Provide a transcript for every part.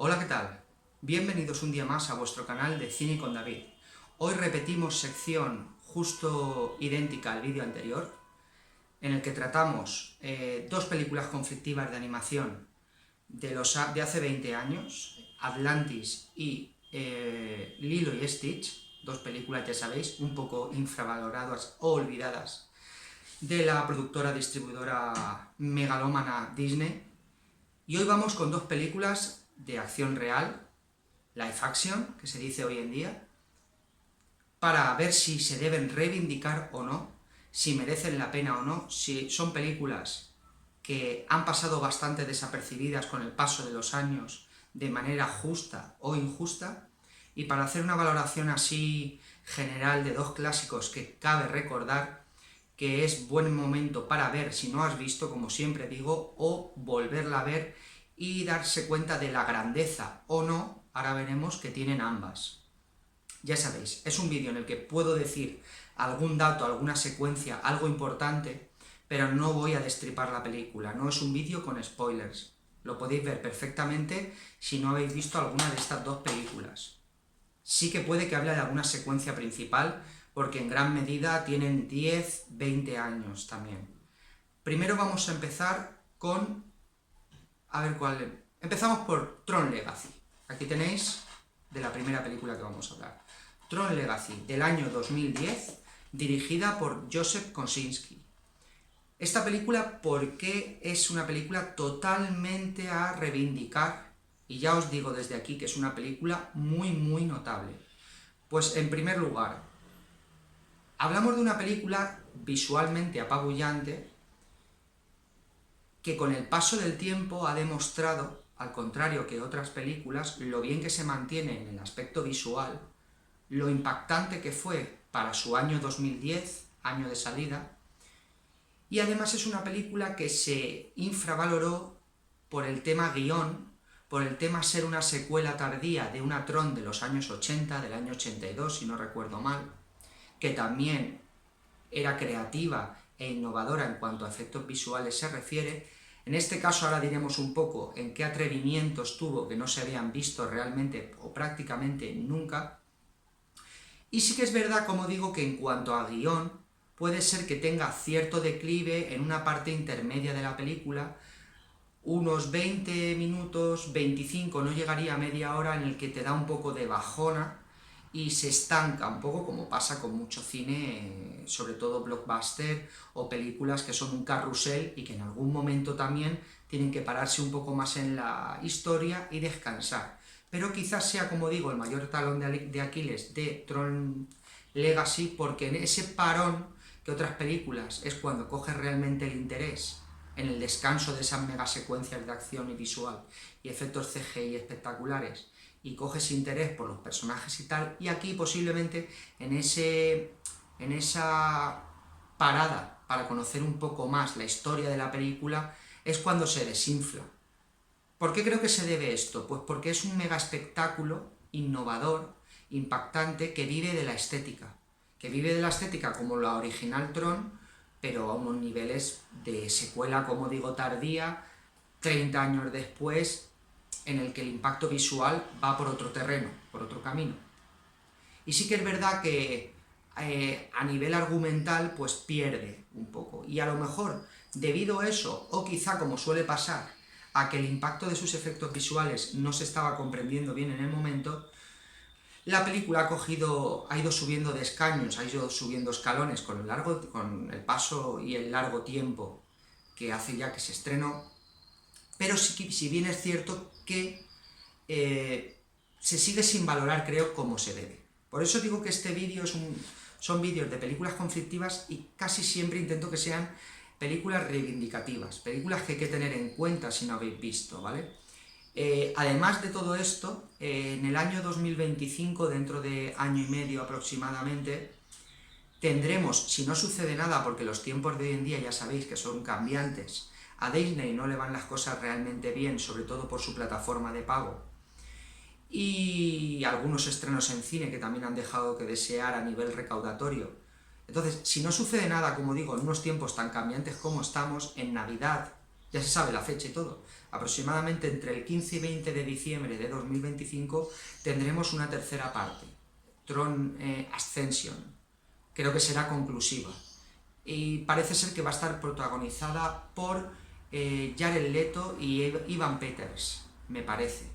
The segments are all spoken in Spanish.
Hola, ¿qué tal? Bienvenidos un día más a vuestro canal de Cine con David. Hoy repetimos sección justo idéntica al vídeo anterior, en el que tratamos dos películas conflictivas de animación de hace 20 años, Atlantis y Lilo y Stitch, dos películas, ya sabéis, un poco infravaloradas o olvidadas, de la productora distribuidora megalómana Disney. Y hoy vamos con dos películas de acción real, live action, que se dice hoy en día, para ver si se deben reivindicar o no, si merecen la pena o no, si son películas que han pasado bastante desapercibidas con el paso de los años de manera justa o injusta, y para hacer una valoración así general de dos clásicos que cabe recordar que es buen momento para ver si no has visto, como siempre digo, o volverla a ver y darse cuenta de la grandeza o no, ahora veremos, que tienen ambas. Ya sabéis, es un vídeo en el que puedo decir algún dato, alguna secuencia, algo importante, pero no voy a destripar la película, no es un vídeo con spoilers. Lo podéis ver perfectamente si no habéis visto alguna de estas dos películas. Sí que puede que hable de alguna secuencia principal, porque en gran medida tienen 10, 20 años también. Primero vamos a empezar con... a ver cuál... Empezamos por Tron Legacy. Aquí tenéis de la primera película que vamos a hablar. Tron Legacy, del año 2010, dirigida por Joseph Kosinski. Esta película, ¿por qué es una película totalmente a reivindicar? Y ya os digo desde aquí que es una película muy, muy notable. Pues en primer lugar, hablamos de una película visualmente apabullante que con el paso del tiempo ha demostrado, al contrario que otras películas, lo bien que se mantiene en el aspecto visual, lo impactante que fue para su año 2010, año de salida, y además es una película que se infravaloró por el tema guión, por el tema ser una secuela tardía de una Tron de los años 80, del año 82, si no recuerdo mal, que también era creativa e innovadora en cuanto a efectos visuales se refiere. En este caso ahora diremos un poco en qué atrevimientos tuvo que no se habían visto realmente o prácticamente nunca. Y sí que es verdad, como digo, que en cuanto a guión, puede ser que tenga cierto declive en una parte intermedia de la película, unos 20 minutos, 25, no llegaría a media hora, en el que te da un poco de bajona y se estanca un poco, como pasa con mucho cine, sobre todo blockbuster o películas que son un carrusel y que en algún momento también tienen que pararse un poco más en la historia y descansar. Pero quizás sea, como digo, el mayor talón de Aquiles de Tron Legacy, porque en ese parón que otras películas es cuando coge realmente el interés en el descanso de esas megasecuencias de acción y visual y efectos CGI espectaculares, y coges interés por los personajes y tal, y aquí posiblemente en esa parada para conocer un poco más la historia de la película es cuando se desinfla. ¿Por qué creo que se debe esto? Pues porque es un mega espectáculo innovador, impactante, que vive de la estética. Que vive de la estética como la original Tron, pero a unos niveles de secuela, como digo, tardía, 30 años después, en el que el impacto visual va por otro terreno, por otro camino. Y sí que es verdad que a nivel argumental pues pierde un poco, y a lo mejor debido a eso, o quizá como suele pasar, a que el impacto de sus efectos visuales no se estaba comprendiendo bien en el momento, la película ha ido subiendo de escaños, ha ido subiendo escalones con el paso y el largo tiempo que hace ya que se estrenó, pero si bien es cierto que se sigue sin valorar, creo, como se debe. Por eso digo que este vídeo son vídeos de películas conflictivas, y casi siempre intento que sean películas reivindicativas, películas que hay que tener en cuenta si no habéis visto, ¿vale? Además de todo esto, en el año 2025, dentro de año y medio aproximadamente, tendremos, si no sucede nada, porque los tiempos de hoy en día ya sabéis que son cambiantes, a Disney no le van las cosas realmente bien, sobre todo por su plataforma de pago, y algunos estrenos en cine que también han dejado que desear a nivel recaudatorio. Entonces, si no sucede nada, como digo, en unos tiempos tan cambiantes como estamos, en Navidad, ya se sabe la fecha y todo, aproximadamente entre el 15 y 20 de diciembre de 2025, tendremos una tercera parte, Tron Ascension. Creo que será conclusiva. Y parece ser que va a estar protagonizada por Jared Leto y Evan Peters, me parece.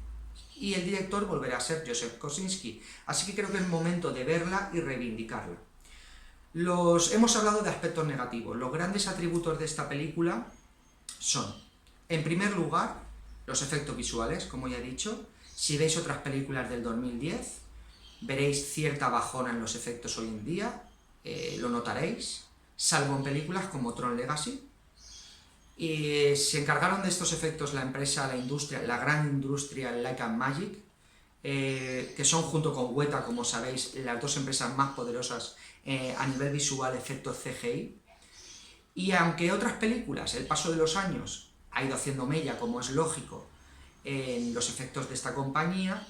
Y el director volverá a ser Joseph Kosinski, así que creo que es momento de verla y reivindicarla. Hemos hablado de aspectos negativos. Los grandes atributos de esta película son, en primer lugar, los efectos visuales, como ya he dicho. Si veis otras películas del 2010, veréis cierta bajona en los efectos hoy en día, lo notaréis, salvo en películas como Tron Legacy. Y se encargaron de estos efectos la gran industria Light and Magic, que son, junto con Weta, como sabéis, las dos empresas más poderosas a nivel visual, efectos CGI. Y aunque otras películas, el paso de los años, ha ido haciendo mella, como es lógico, en los efectos de esta compañía,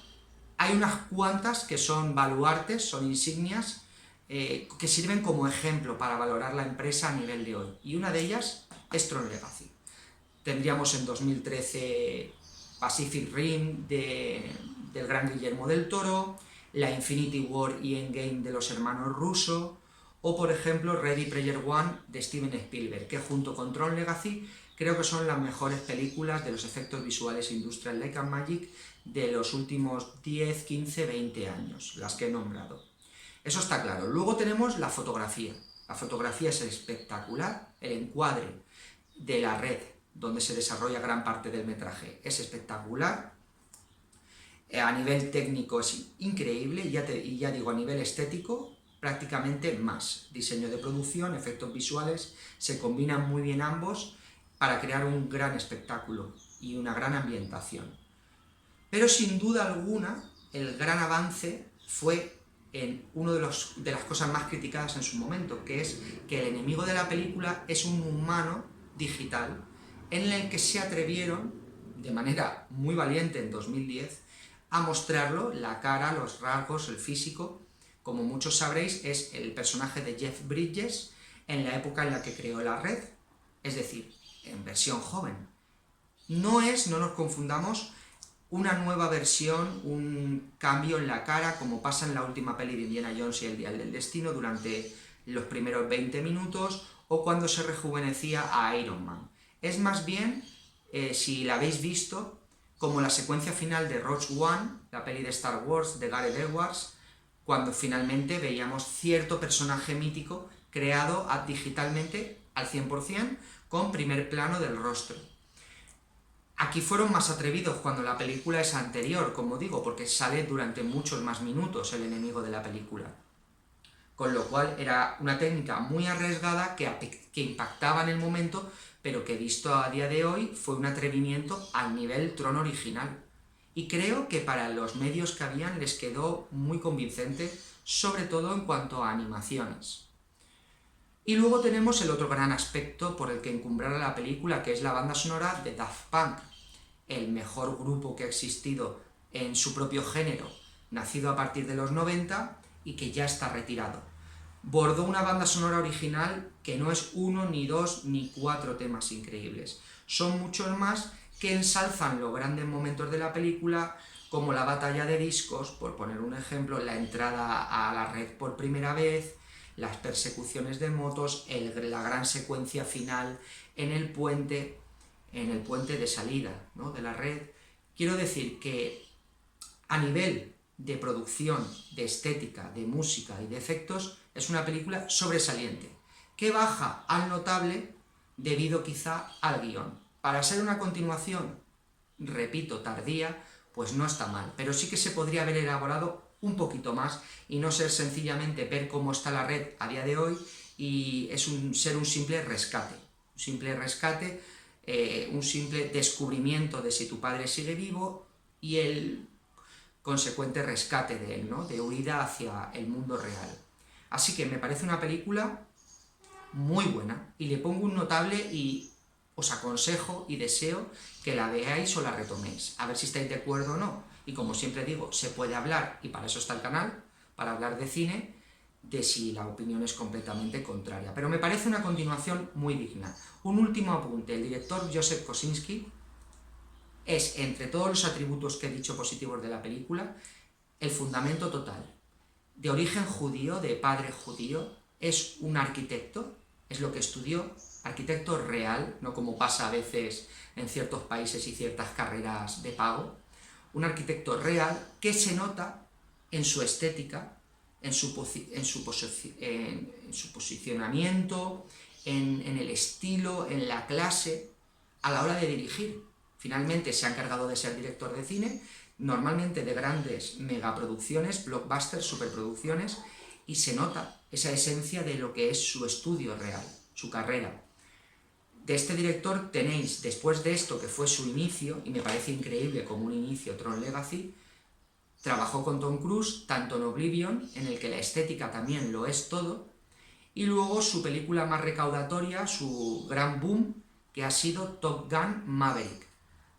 hay unas cuantas que son baluartes, son insignias, que sirven como ejemplo para valorar la empresa a nivel de hoy. Y una de ellas es Tron Legacy. Tendríamos en 2013 Pacific Rim del gran Guillermo del Toro, la Infinity War y Endgame de los hermanos Russo, o por ejemplo Ready Player One de Steven Spielberg, que junto con Tron Legacy creo que son las mejores películas de los efectos visuales Industrial Light and Magic de los últimos 10, 15, 20 años, las que he nombrado. Eso está claro. Luego tenemos la fotografía. La fotografía es espectacular, el encuadre de la red, donde se desarrolla gran parte del metraje, es espectacular. A nivel técnico es increíble, y ya digo, a nivel estético, prácticamente más. Diseño de producción, efectos visuales, se combinan muy bien ambos para crear un gran espectáculo y una gran ambientación. Pero sin duda alguna, el gran avance fue en una de las cosas más criticadas en su momento, que es que el enemigo de la película es un humano digital, en el que se atrevieron, de manera muy valiente en 2010, a mostrarlo, la cara, los rasgos, el físico. Como muchos sabréis, es el personaje de Jeff Bridges en la época en la que creó la red, es decir, en versión joven. No nos confundamos, una nueva versión, un cambio en la cara, como pasa en la última peli de Indiana Jones y el Dial del Destino durante los primeros 20 minutos, o cuando se rejuvenecía a Iron Man. Es más bien, si la habéis visto, como la secuencia final de Rogue One, la peli de Star Wars de Gareth Edwards, cuando finalmente veíamos cierto personaje mítico creado digitalmente al 100%, con primer plano del rostro. Aquí fueron más atrevidos cuando la película es anterior, como digo, porque sale durante muchos más minutos el enemigo de la película. Con lo cual era una técnica muy arriesgada que impactaba en el momento, pero que visto a día de hoy fue un atrevimiento al nivel Tron original. Y creo que para los medios que habían les quedó muy convincente, sobre todo en cuanto a animaciones. Y luego tenemos el otro gran aspecto por el que encumbrara la película, que es la banda sonora de Daft Punk, el mejor grupo que ha existido en su propio género, nacido a partir de los 90 y que ya está retirado. Bordó una banda sonora original que no es 1, ni 2, ni 4 temas increíbles. Son muchos más que ensalzan los grandes momentos de la película, como la batalla de discos, por poner un ejemplo, la entrada a la red por primera vez, las persecuciones de motos, la gran secuencia final en el puente de salida, ¿no?, de la red. Quiero decir que a nivel de producción, de estética, de música y de efectos, es una película sobresaliente, que baja al notable debido quizá al guión. Para ser una continuación, repito, tardía, pues no está mal, pero sí que se podría haber elaborado un poquito más y no ser sencillamente ver cómo está la red a día de hoy y ser un simple rescate, un simple descubrimiento de si tu padre sigue vivo y el consecuente rescate de él, ¿no?, de huida hacia el mundo real. Así que me parece una película muy buena y le pongo un notable y os aconsejo y deseo que la veáis o la retoméis, a ver si estáis de acuerdo o no. Y como siempre digo, se puede hablar, y para eso está el canal, para hablar de cine, de si la opinión es completamente contraria. Pero me parece una continuación muy digna. Un último apunte, el director Joseph Kosinski es, entre todos los atributos que he dicho positivos de la película, el fundamento total. De origen judío, de padre judío, es un arquitecto, es lo que estudió, arquitecto real, no como pasa a veces en ciertos países y ciertas carreras de pago, un arquitecto real que se nota en su estética, en su posicionamiento, en el estilo, en la clase, a la hora de dirigir. Finalmente se ha encargado de ser director de cine, normalmente de grandes megaproducciones, blockbusters, superproducciones, y se nota esa esencia de lo que es su estudio real, su carrera. De este director tenéis, después de esto, que fue su inicio, y me parece increíble como un inicio, Tron Legacy, trabajó con Tom Cruise, tanto en Oblivion, en el que la estética también lo es todo, y luego su película más recaudatoria, su gran boom, que ha sido Top Gun Maverick,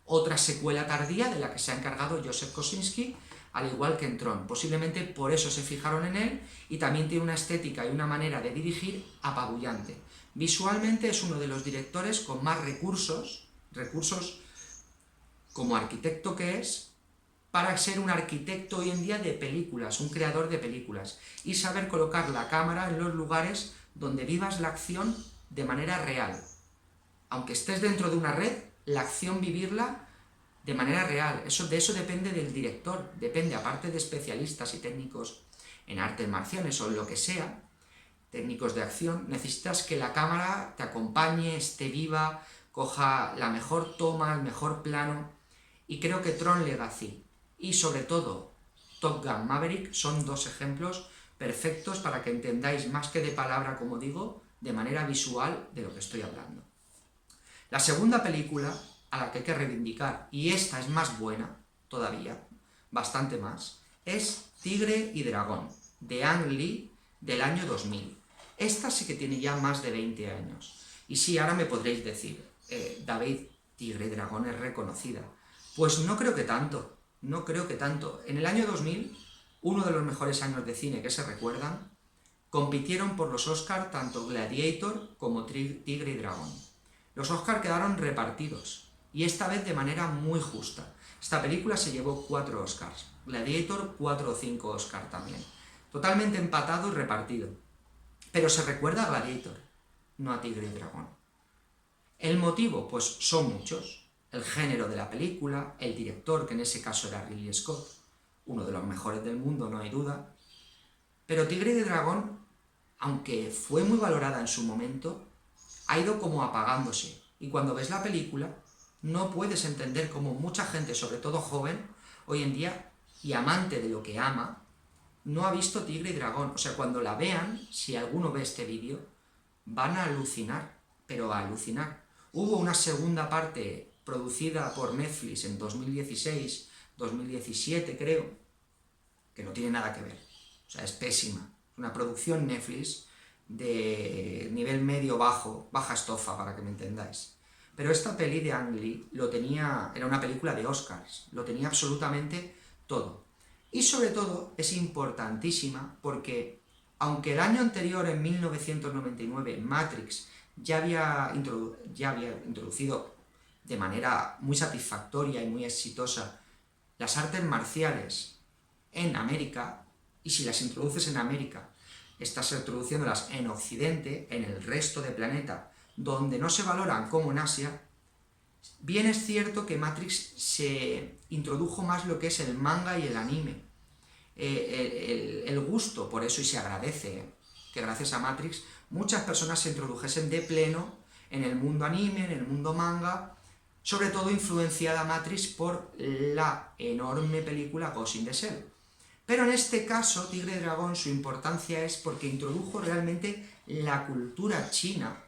otra secuela tardía de la que se ha encargado Joseph Kosinski, al igual que en Tron. Posiblemente por eso se fijaron en él, y también tiene una estética y una manera de dirigir apabullante. Visualmente es uno de los directores con más recursos como arquitecto que es, para ser un arquitecto hoy en día de películas, un creador de películas, y saber colocar la cámara en los lugares donde vivas la acción de manera real. Aunque estés dentro de una red, la acción vivirla de manera real. De eso depende del director, depende, aparte de especialistas y técnicos en artes marciales o en lo que sea, técnicos de acción, necesitas que la cámara te acompañe, esté viva, coja la mejor toma, el mejor plano, y creo que Tron Legacy y sobre todo Top Gun Maverick son dos ejemplos perfectos para que entendáis más que de palabra, como digo, de manera visual de lo que estoy hablando. La segunda película a la que hay que reivindicar, y esta es más buena todavía, bastante más, es Tigre y Dragón, de Ang Lee, del año 2000. Esta sí que tiene ya más de 20 años. Y sí, ahora me podréis decir, David, Tigre y Dragón es reconocida. Pues no creo que tanto, no creo que tanto. En el año 2000, uno de los mejores años de cine que se recuerdan, compitieron por los Oscar tanto Gladiator como Tigre y Dragón. Los Oscar quedaron repartidos, y esta vez de manera muy justa. Esta película se llevó 4 Oscars, Gladiator 4 o 5 Oscars también. Totalmente empatado y repartido. Pero se recuerda a Gladiator, no a Tigre y Dragón. El motivo, pues son muchos. El género de la película, el director, que en ese caso era Ridley Scott, uno de los mejores del mundo, no hay duda. Pero Tigre y Dragón, aunque fue muy valorada en su momento, ha ido como apagándose. Y cuando ves la película, no puedes entender cómo mucha gente, sobre todo joven, hoy en día, y amante de lo que ama, no ha visto Tigre y Dragón. O sea, cuando la vean, si alguno ve este vídeo, van a alucinar, pero a alucinar. Hubo una segunda parte producida por Netflix en 2016, 2017 creo, que no tiene nada que ver. O sea, es pésima. Una producción Netflix de nivel medio-bajo, baja estofa, para que me entendáis. Pero esta peli de Ang Lee era una película de Oscars, lo tenía absolutamente todo. Y sobre todo es importantísima porque, aunque el año anterior, en 1999, Matrix ya había introducido de manera muy satisfactoria y muy exitosa las artes marciales en América, y si las introduces en América, estás introduciéndolas en Occidente, en el resto del planeta, donde no se valoran como en Asia, bien es cierto que Matrix se introdujo más lo que es el manga y el anime. El gusto por eso, y se agradece que gracias a Matrix muchas personas se introdujesen de pleno en el mundo anime, en el mundo manga, sobre todo influenciada Matrix por la enorme película Ghost in the Shell. Pero en este caso, Tigre y Dragón, su importancia es porque introdujo realmente la cultura china,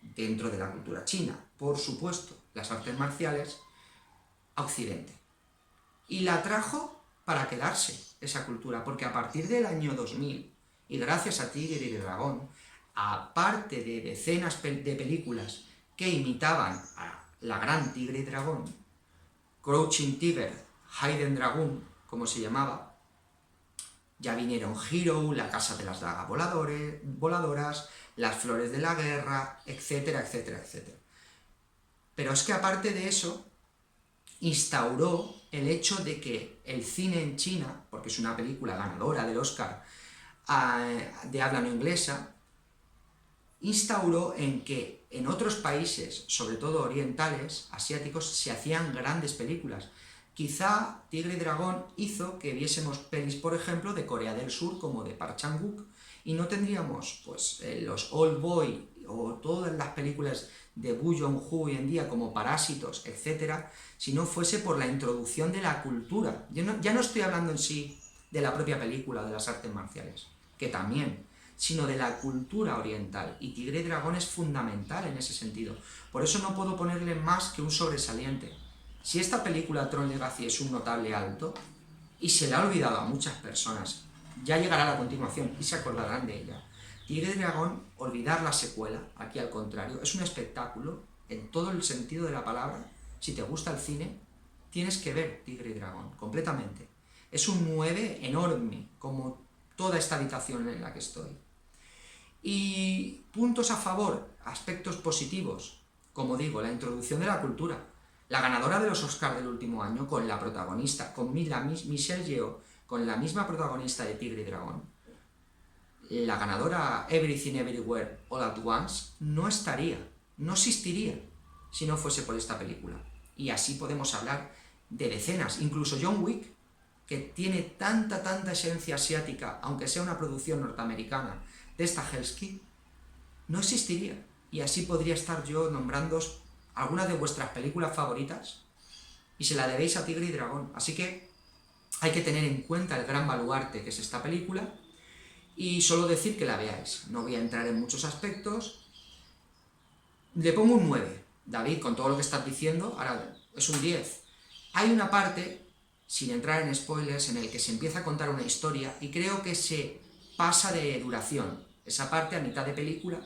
dentro de la cultura china, por supuesto, las artes marciales, a Occidente. Y la trajo para quedarse, esa cultura, porque a partir del año 2000, y gracias a Tigre y Dragón, aparte de decenas de películas que imitaban a la gran Tigre y Dragón, Crouching Tiger, Hidden Dragon, como se llamaba, ya vinieron Hero, La Casa de las Dagas Voladoras, Las Flores de la Guerra, etcétera, etcétera, etcétera. Pero es que aparte de eso, instauró el hecho de que el cine en China, porque es una película ganadora del Oscar de habla no inglesa, instauró en que en otros países, sobre todo orientales, asiáticos, se hacían grandes películas. Quizá Tigre y Dragón hizo que viésemos pelis, por ejemplo, de Corea del Sur, como de Park Chan-wook, y no tendríamos pues los Old Boy o todas las películas de Bong Joon-ho hoy en día, como Parásitos, etc., si no fuese por la introducción de la cultura. Ya no estoy hablando en sí de la propia película, de las artes marciales, que también, sino de la cultura oriental, y Tigre y Dragón es fundamental en ese sentido. Por eso no puedo ponerle más que un sobresaliente. Si esta película Tron Legacy es un notable alto, y se le ha olvidado a muchas personas, ya llegará a la continuación y se acordarán de ella. Tigre y Dragón, olvidar la secuela, aquí al contrario, es un espectáculo en todo el sentido de la palabra. Si te gusta el cine, tienes que ver Tigre y Dragón, completamente. Es un 9 enorme, como toda esta habitación en la que estoy. Y puntos a favor, aspectos positivos, como digo, la introducción de la cultura. La ganadora de los Oscars del último año, con la protagonista, con Michelle Yeoh, con la misma protagonista de Tigre y Dragón, la ganadora Everything Everywhere All at Once, no existiría, si no fuese por esta película. Y así podemos hablar de decenas, incluso John Wick, que tiene tanta esencia asiática, aunque sea una producción norteamericana, de Stahelski, no existiría. Y así podría estar yo nombrándoos algunas de vuestras películas favoritas y se la debéis a Tigre y Dragón. Así que hay que tener en cuenta el gran baluarte que es esta película y solo decir que la veáis. No voy a entrar en muchos aspectos. Le pongo un 9. David, con todo lo que estás diciendo, ahora es un 10. Hay una parte, sin entrar en spoilers, en el que se empieza a contar una historia y creo que se pasa de duración. Esa parte, a mitad de película,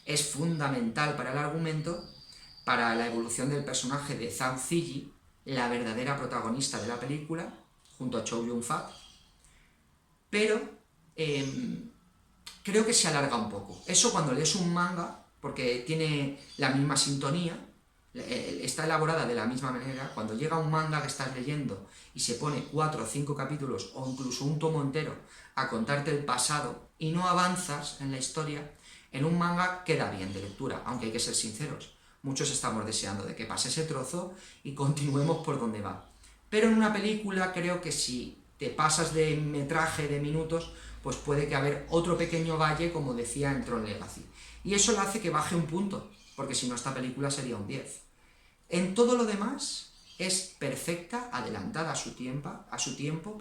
es fundamental para el argumento, para la evolución del personaje de Zhang Ziyi, la verdadera protagonista de la película, junto a Chow Yun-fat, pero creo que se alarga un poco. Eso cuando lees un manga, porque tiene la misma sintonía, está elaborada de la misma manera. Cuando llega un manga que estás leyendo y se pone 4 o 5 capítulos o incluso un tomo entero a contarte el pasado y no avanzas en la historia, en un manga queda bien de lectura, aunque hay que ser sinceros. Muchos estamos deseando de que pase ese trozo y continuemos por donde va. Pero en una película creo que si te pasas de metraje de minutos, pues puede que haber otro pequeño valle, como decía en Tron Legacy. Y eso le hace que baje un punto, porque si no esta película sería un 10. En todo lo demás es perfecta, adelantada a su tiempo,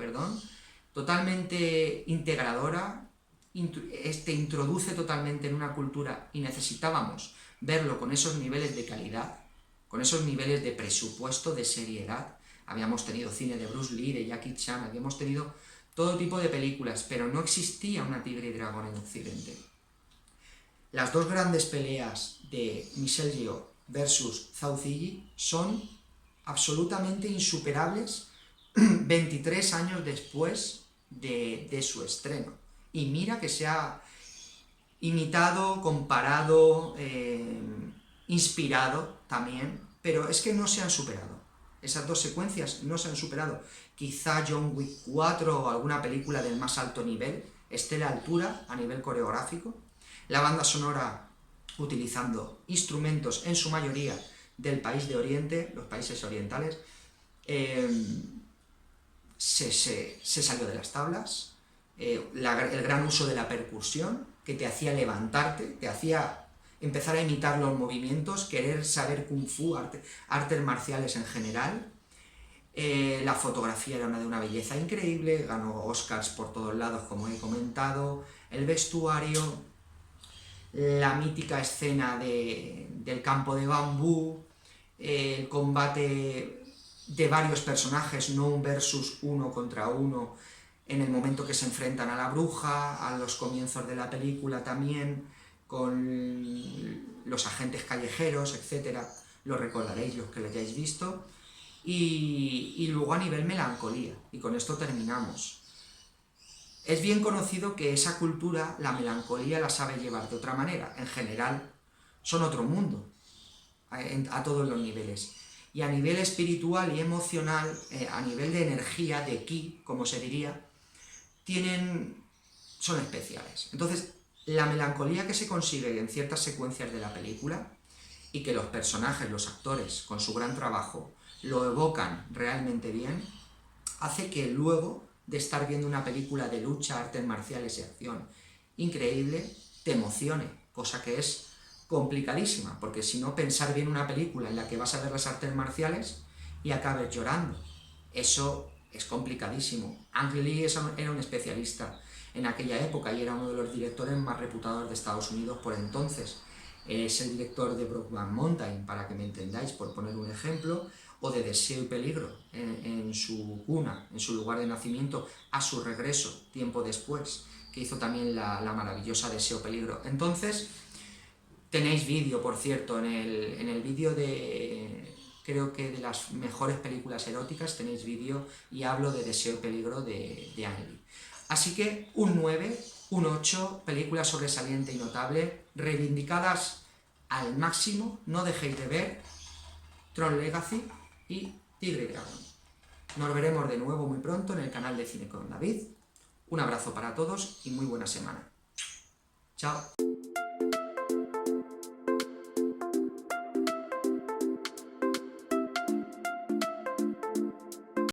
totalmente integradora, introduce totalmente en una cultura y necesitábamos verlo con esos niveles de calidad, con esos niveles de presupuesto, de seriedad. Habíamos tenido cine de Bruce Lee, de Jackie Chan, habíamos tenido todo tipo de películas, pero no existía una Tigre y Dragón en Occidente. Las dos grandes peleas de Michelle Yeoh versus Zhang Ziyi son absolutamente insuperables 23 años después de su estreno. Y mira que se ha imitado, comparado, inspirado también, pero es que no se han superado. Esas dos secuencias no se han superado. Quizá John Wick 4 o alguna película del más alto nivel esté a la altura a nivel coreográfico. La banda sonora utilizando instrumentos en su mayoría del país de Oriente, los países orientales, se salió de las tablas. El gran uso de la percusión, que te hacía levantarte, te hacía empezar a imitar los movimientos, querer saber kung fu, artes marciales en general. La fotografía era de una belleza increíble, ganó Oscars por todos lados, como he comentado. El vestuario, la mítica escena del campo de bambú, el combate de varios personajes, no un versus uno contra uno, en el momento que se enfrentan a la bruja, a los comienzos de la película también, con los agentes callejeros, etc. Lo recordaréis los que lo hayáis visto. Y luego a nivel melancolía, y con esto terminamos. Es bien conocido que esa cultura, la melancolía, la sabe llevar de otra manera. En general, son otro mundo, a todos los niveles. y a nivel espiritual y emocional, a nivel de energía, de ki, como se diría, son especiales. Entonces, la melancolía que se consigue en ciertas secuencias de la película y que los personajes, los actores, con su gran trabajo, lo evocan realmente bien, hace que luego de estar viendo una película de lucha, artes marciales y acción increíble, te emocione, cosa que es complicadísima, porque si no, pensar bien una película en la que vas a ver las artes marciales y acabes llorando, eso es complicadísimo. Ang Lee era un especialista en aquella época y era uno de los directores más reputados de Estados Unidos por entonces. Es el director de Brokeback Mountain, para que me entendáis, por poner un ejemplo, o de Deseo y Peligro, en su cuna, en su lugar de nacimiento, a su regreso, tiempo después, que hizo también la maravillosa Deseo y Peligro. Entonces, tenéis vídeo, por cierto, en el vídeo creo que de las mejores películas eróticas, tenéis vídeo y hablo de Deseo y Peligro de Ang Lee. Así que un 9, un 8, película sobresaliente y notable, reivindicadas al máximo, no dejéis de ver Tron Legacy y Tigre y Dragón. Nos veremos de nuevo muy pronto en el canal de Cine con David. Un abrazo para todos y muy buena semana. Chao.